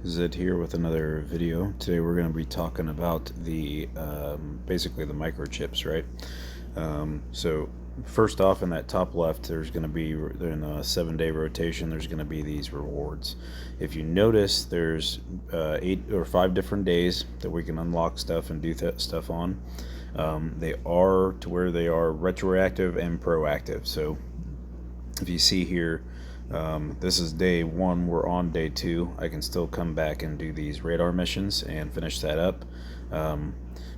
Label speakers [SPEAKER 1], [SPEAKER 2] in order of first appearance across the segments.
[SPEAKER 1] Zed here with another video. Today we're going to be talking about the basically the microchips, right? So first off, in that top left, there's going to be in a 7-day rotation. There's going to be these rewards. If you notice, there's 8 or 5 different days that we can unlock stuff and do stuff on. They are to where they are retroactive and proactive. So if you see here, this is day 1, we're on day 2. I can still come back and do these radar missions and finish that up.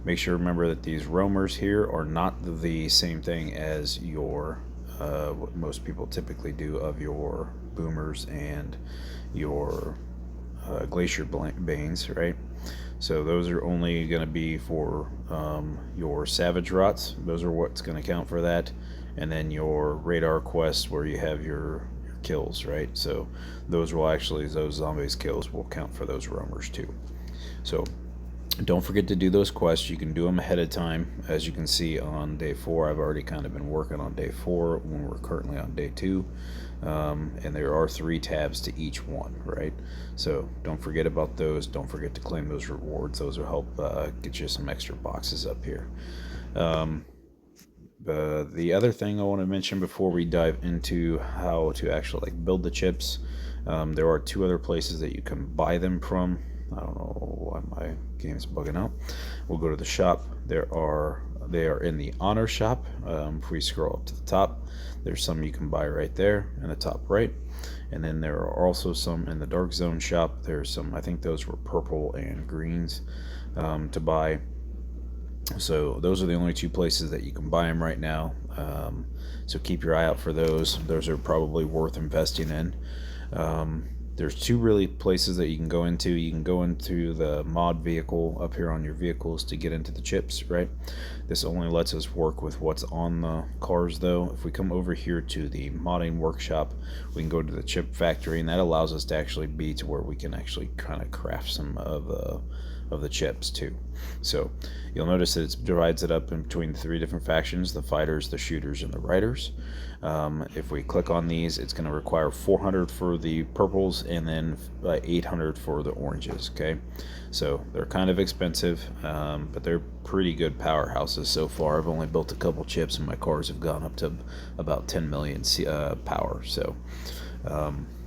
[SPEAKER 1] Make sure to remember that these roamers here are not the same thing as your what most people typically do of your boomers and your glacier banes, right? So those are only going to be for your savage rots. Those are what's going to count for that. And then your radar quests where you have your kills, right? So those zombies kills will count for those roamers too. So don't forget to do those quests. You can do them ahead of time. As you can see on day 4, I've already kind of been working on day 4 when we're currently on day 2. And there are 3 tabs to each one, right? So don't forget about those. Don't forget to claim those rewards. Those will help get you some extra boxes up here. The other thing I want to mention before we dive into how to actually build the chips, there are 2 other places that you can buy them from. I don't know why my game's bugging out. We'll go to the shop. They are in the honor shop. If we scroll up to the top, there's some you can buy right there in the top right, and then there are also some in the dark zone shop. There's some, I think those were purple and greens to buy. So those are the only 2 places that you can buy them right now. So keep your eye out for those. Those are probably worth investing in. There's 2 really places that you can go into. You can go into the mod vehicle up here on your vehicles to get into the chips, right? This only lets us work with what's on the cars though. If we come over here to the modding workshop, we can go to the chip factory, and that allows us to actually be to where we can actually kind of craft some of the chips too. So you'll notice that it divides it up in between the 3 different factions: the fighters, the shooters, and the riders. If we click on these, it's going to require 400 for the purples and then 800 for the oranges. Okay, so they're kind of expensive, but they're pretty good powerhouses so far. I've only built a couple chips and my cars have gone up to about 10 million power. So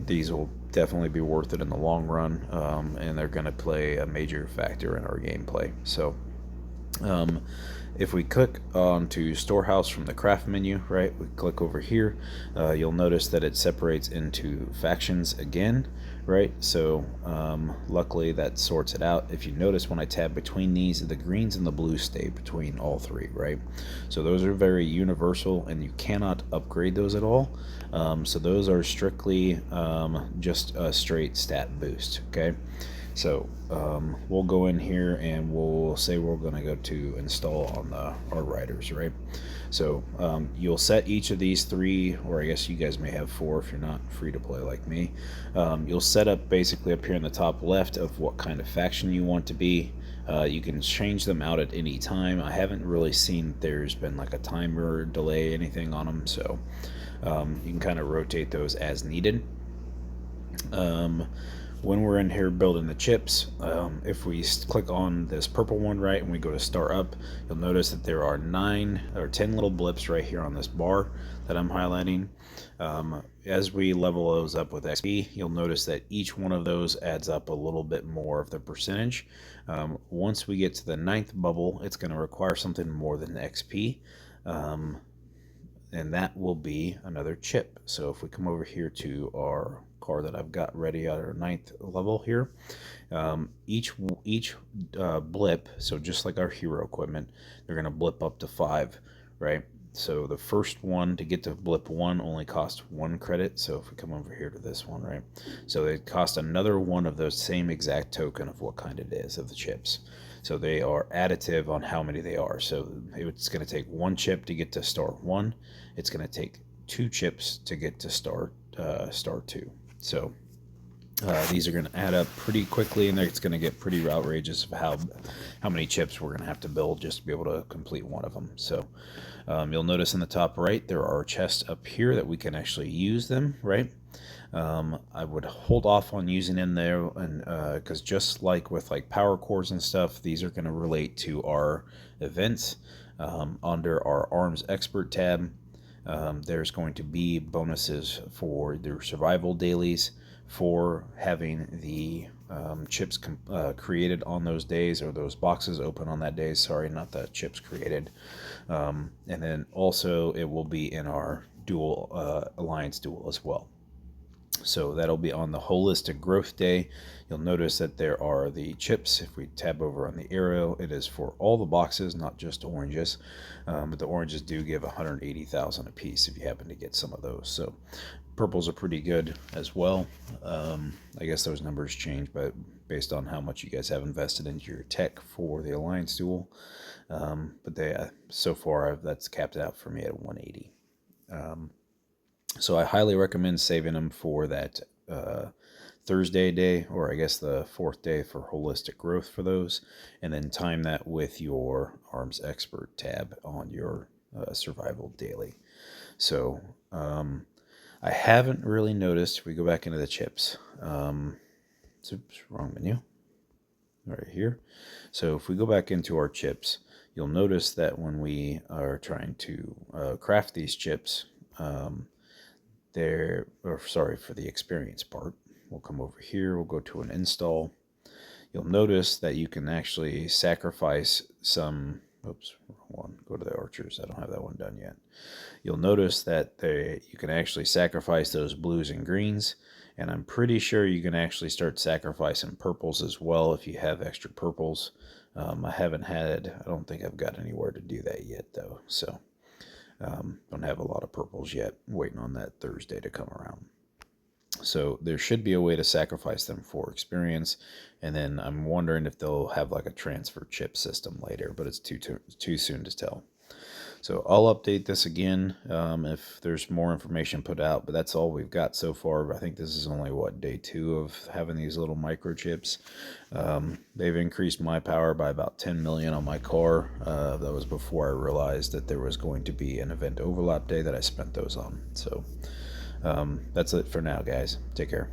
[SPEAKER 1] these will definitely be worth it in the long run, and they're going to play a major factor in our gameplay. So if we click onto storehouse from the craft menu, right, we click over here, you'll notice that it separates into factions again, right? So luckily that sorts it out. If you notice, when I tab between these, the greens and the blues stay between all 3, right? So those are very universal, and you cannot upgrade those at all. So those are strictly just a straight stat boost. Okay, so we'll go in here and we'll say we're going to go to install on our riders, right? So you'll set each of these 3, or I guess you guys may have 4 if you're not free to play like me. You'll set up basically up here in the top left of what kind of faction you want to be. You can change them out at any time. I haven't really seen there's been like a timer delay, anything on them, so you can kind of rotate those as needed. When we're in here building the chips, if we click on this purple one, right, and we go to start up, you'll notice that there are 9 or 10 little blips right here on this bar that I'm highlighting. As we level those up with XP, you'll notice that each one of those adds up a little bit more of the percentage. Once we get to the 9th bubble, it's going to require something more than XP. And that will be another chip. So if we come over here to our car that I've got ready at our 9th level here, each blip, so just like our hero equipment, they're going to blip up to 5, right? So the first one to get to blip 1 only costs 1 credit. So if we come over here to this one, right, so it costs another 1 of those same exact token of what kind it is of the chips. So they are additive on how many they are. So it's going to take 1 chip to get to star 1. It's going to take 2 chips to get to star 2. So These are going to add up pretty quickly, and it's going to get pretty outrageous of how many chips we're going to have to build just to be able to complete one of them. So you'll notice in the top right there are chests up here that we can actually use them, right? I would hold off on using them there, and because just like with like power cores and stuff, these are going to relate to our events under our Arms Expert tab. There's going to be bonuses for their survival dailies for having the chips created on those days, or those boxes open on that day. Sorry, not the chips created. And then also it will be in our dual alliance duel as well. So that'll be on the holistic growth day. You'll notice that there are the chips. If we tab over on the arrow, it is for all the boxes, not just oranges. But the oranges do give 180,000 a piece if you happen to get some of those. So purples are pretty good as well. I guess those numbers change, but based on how much you guys have invested into your tech for the Alliance Duel. But they so far that's capped out for me at 180. So I highly recommend saving them for that Thursday day, or I guess the fourth day for holistic growth for those, and then time that with your Arms Expert tab on your survival daily. So I haven't really noticed. If we go back into the chips, oops, wrong menu, right here. So if we go back into our chips, you'll notice that when we are trying to craft these chips, for the experience part, we'll come over here, we'll go to an install. You'll notice that you can actually sacrifice some, oops, wrong one, go to the archers, I don't have that one done yet. You'll notice that you can actually sacrifice those blues and greens, and I'm pretty sure you can actually start sacrificing purples as well if you have extra purples. I don't think I've got anywhere to do that yet though, so don't have a lot of purples yet, waiting on that Thursday to come around. So there should be a way to sacrifice them for experience, and then I'm wondering if they'll have like a transfer chip system later, but it's too soon to tell. So I'll update this again if there's more information put out, but that's all we've got so far. I think this is only, day 2 of having these little microchips. They've increased my power by about 10 million on my car. That was before I realized that there was going to be an event overlap day that I spent those on. So that's it for now, guys. Take care.